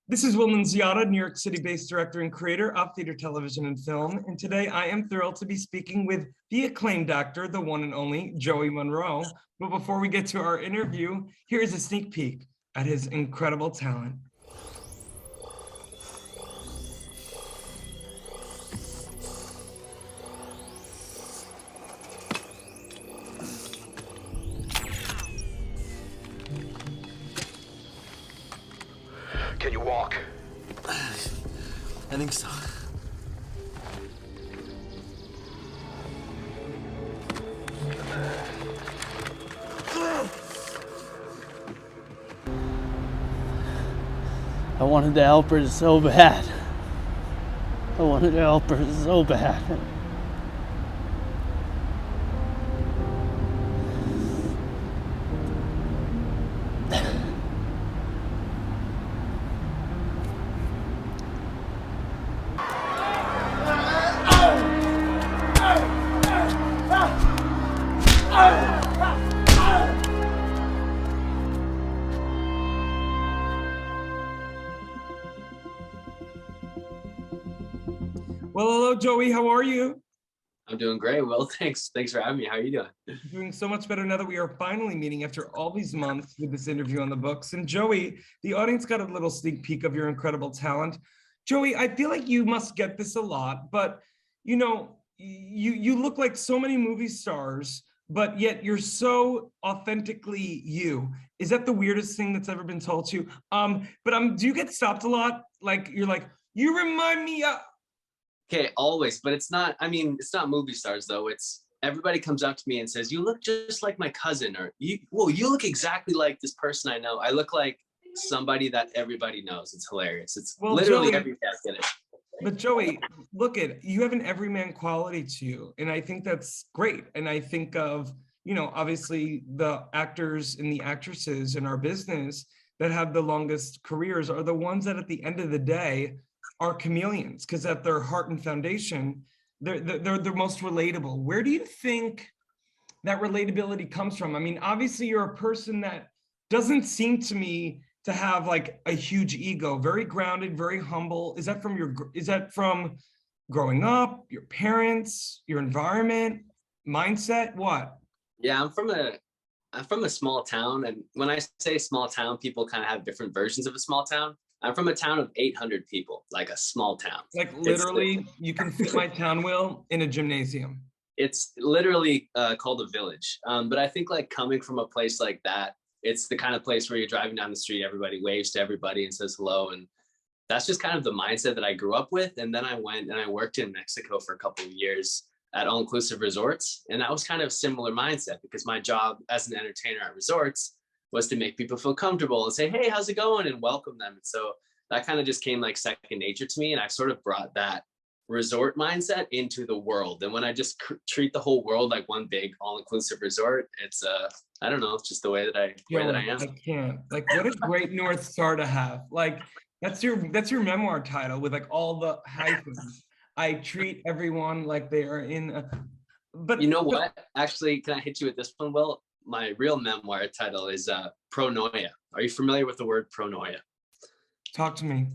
This is Wilman Ziada, New York City-based director and creator of theater, television, and film. And today I am thrilled to be speaking with the acclaimed actor, the one and only JOEY MUNROE. But before we get to our interview, here is a sneak peek at his incredible talent. Can you walk? I think so. I wanted to help her so bad. I wanted to help her so bad. Well, hello, JOEY. How are you? I'm doing great. Well, thanks for having me. How are you doing? Doing so much better now that we are finally meeting after all these months with this interview on the books. And JOEY, the audience got a little sneak peek of your incredible talent. JOEY, I feel like you must get this a lot, but you know, you look like so many movie stars, but yet you're so authentically you. Is that the weirdest thing that's ever been told to you? Do you get stopped a lot? Like you're like, you remind me of. Okay, always, but it's not, it's not movie stars though. It's everybody comes up to me and says, you look just like my cousin, or you look exactly like this person I know. I look like somebody that everybody knows. It's hilarious. It's literally JOEY, every day I get it. But JOEY, look at, you have an everyman quality to you. And I think that's great. And I think of, you know, obviously the actors and the actresses in our business that have the longest careers are the ones that at the end of the day are chameleons, because at their heart and foundation, they're the most relatable. Where do you think that relatability comes from? I mean, obviously you're a person that doesn't seem to me to have like a huge ego, very grounded, very humble. Is that from growing up, your parents, your environment, mindset, what? Yeah, I'm from a small town, and when I say small town, people kind of have different versions of a small town. I'm from a town of 800 people, like a small town. Like literally, you can fit my town wheel in a gymnasium. It's literally called a village. But I think like coming from a place like that, it's the kind of place where you're driving down the street, everybody waves to everybody and says hello. And that's just kind of the mindset that I grew up with. And then I went and I worked in Mexico for a couple of years at all-inclusive resorts. And that was kind of a similar mindset, because my job as an entertainer at resorts was to make people feel comfortable and say, hey, how's it going? And welcome them. And so that kind of just came like second nature to me. And I've sort of brought that resort mindset into the world. And when I just treat the whole world like one big all-inclusive resort, it's I don't know, it's just the way that I am. I can't. Like, what a great North Star to have. Like, that's your memoir title with like all the hyphens. I treat everyone like they are in a, but you know what? Actually, can I hit you with this one? Well, my real memoir title is Pronoia. Are you familiar with the word pronoia? Talk to me.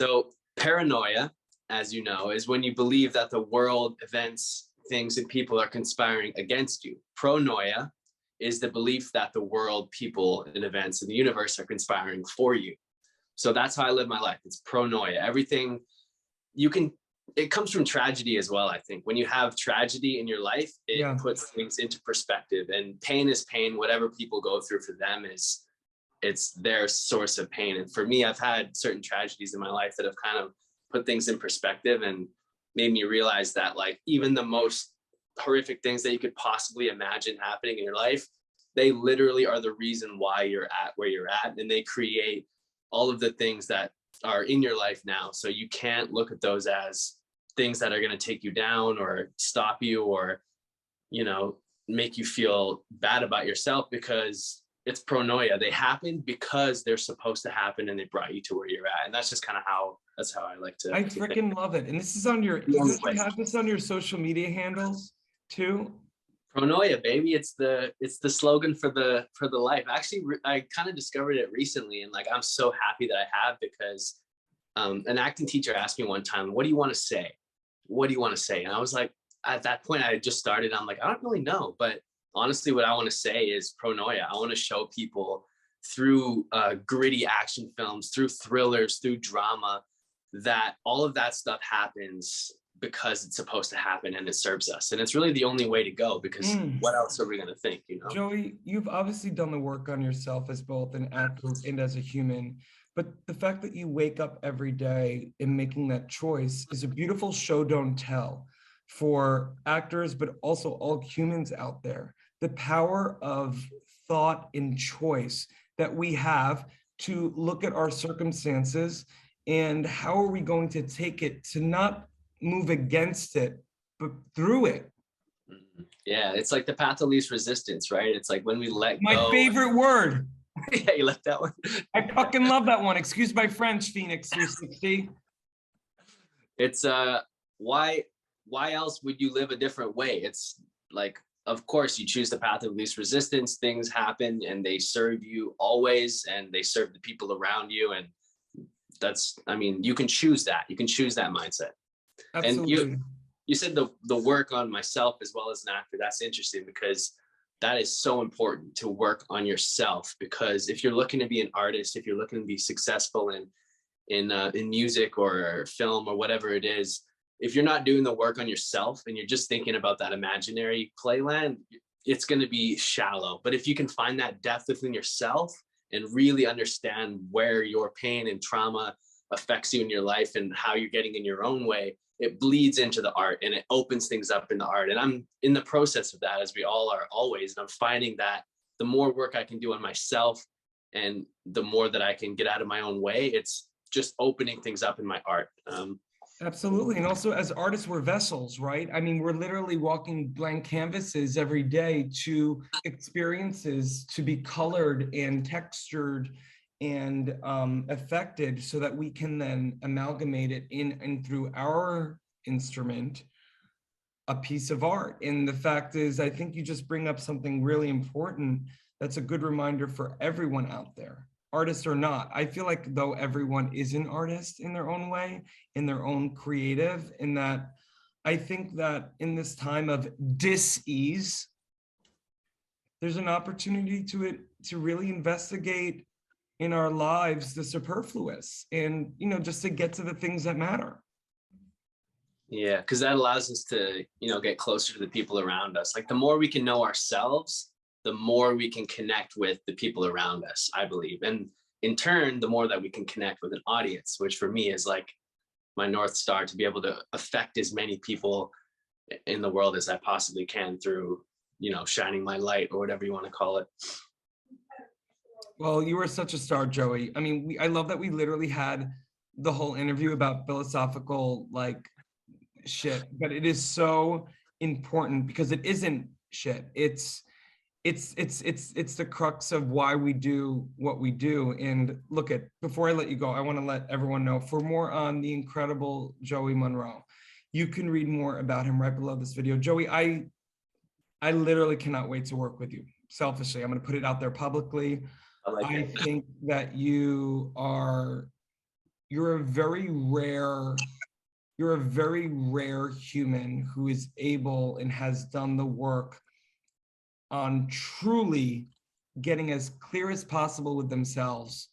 So paranoia, as you know, is when you believe that the world, events, things, and people are conspiring against you. Pronoia is the belief that the world, people, and events in the universe are conspiring for you. So that's how I live my life. It's pronoia. Everything it comes from tragedy as well, I think. When you have tragedy in your life, it puts things into perspective, and pain is pain. Whatever people go through, for them it's their source of pain. And for me, I've had certain tragedies in my life that have kind of put things in perspective and made me realize that like even the most horrific things that you could possibly imagine happening in your life, they literally are the reason why you're at where you're at, and they create all of the things that are in your life now. So you can't look at those as things that are going to take you down or stop you or, you know, make you feel bad about yourself, because it's pronoia. They happen because they're supposed to happen, and they brought you to where you're at. And that's just kind of how I like to. I freaking love it. And this is on your, you have this on your social media handles too? Pronoia, baby. It's the slogan for the life. Actually, I kind of discovered it recently, and like I'm so happy that I have, because an acting teacher asked me one time, what do you want to say? What do you want to say? And I was like, at that point, I had just started. I'm like, I don't really know. But honestly, what I want to say is Pronoia. I want to show people through gritty action films, through thrillers, through drama, that all of that stuff happens because it's supposed to happen and it serves us. And it's really the only way to go, because what else are we going to think, you know? Joey, you've obviously done the work on yourself as both an actor and as a human, but the fact that you wake up every day and making that choice is a beautiful show don't tell for actors, but also all humans out there. The power of thought and choice that we have to look at our circumstances and how are we going to take it, to not move against it, but through it. Yeah, it's like the path of least resistance, right? It's like when we let My go. favorite word. Yeah, you left that one. I fucking love that one. Excuse my French, Phoenix 360. It's why else would you live a different way? It's like, of course, you choose the path of least resistance. Things happen and they serve you always, and they serve the people around you. And that's, I mean, you can choose that. You can choose that mindset. Absolutely. And you said the work on myself as well as an actor. That's interesting, because that is so important, to work on yourself. Because if you're looking to be an artist, if you're looking to be successful in music or film or whatever it is, if you're not doing the work on yourself and you're just thinking about that imaginary playland, it's going to be shallow. But if you can find that depth within yourself and really understand where your pain and trauma affects you in your life and how you're getting in your own way, it bleeds into the art and it opens things up in the art. And I'm in the process of that, as we all are always. And I'm finding that the more work I can do on myself and the more that I can get out of my own way, it's just opening things up in my art. Absolutely. And also as artists, we're vessels, right? I mean, we're literally walking blank canvases every day to experiences to be colored and textured and affected, so that we can then amalgamate it in and through our instrument, a piece of art. And the fact is, I think you just bring up something really important. That's a good reminder for everyone out there, artist or not. I feel like though everyone is an artist in their own way, in their own creative, in that I think that in this time of dis-ease, there's an opportunity to really investigate in our lives the superfluous, and just to get to the things that matter. Yeah, because that allows us to get closer to the people around us. Like, the more we can know ourselves, the more we can connect with the people around us, I believe. And in turn, the more that we can connect with an audience, which for me is like my North Star, to be able to affect as many people in the world as I possibly can through, shining my light, or whatever you want to call it. Well, you are such a star, Joey. I mean, I love that we literally had the whole interview about philosophical shit, but it is so important, because it isn't shit. It's the crux of why we do what we do. And look, before I let you go, I want to let everyone know, for more on the incredible Joey Munroe, you can read more about him right below this video. Joey, I literally cannot wait to work with you. Selfishly, I'm going to put it out there publicly. I think that you're a very rare human who is able and has done the work on truly getting as clear as possible with themselves,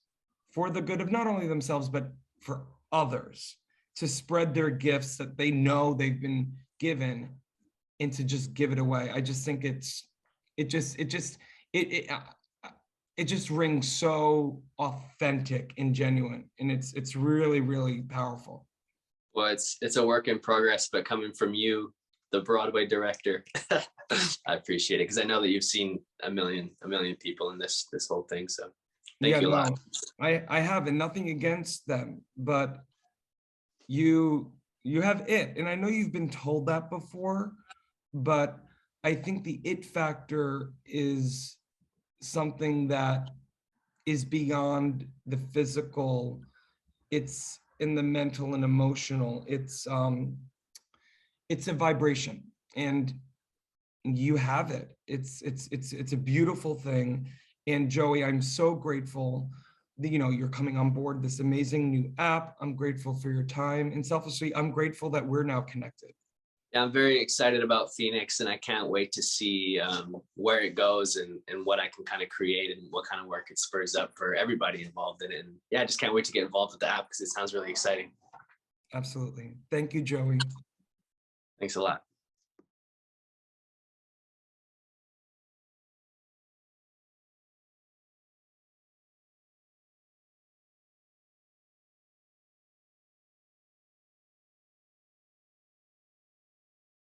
for the good of not only themselves, but for others, to spread their gifts that they know they've been given, and to just give it away. I just think it just rings so authentic and genuine, and it's really, really powerful. Well, it's a work in progress, but coming from you, the Broadway director, I appreciate it, because I know that you've seen a million people in this whole thing. So thank you a lot. I have, and nothing against them, but you have it, and I know you've been told that before, but I think the it factor is something that is beyond the physical. It's in the mental and emotional. It's a vibration, and you have it. It's a beautiful thing. And Joey, I'm so grateful you're coming on board this amazing new app. I'm grateful for your time, and selfishly, I'm grateful that we're now connected. Yeah, I'm very excited about FENIX, and I can't wait to see where it goes and what I can kind of create and what kind of work it spurs up for everybody involved in it. And yeah, I just can't wait to get involved with the app because it sounds really exciting. Absolutely. Thank you, Joey. Thanks a lot.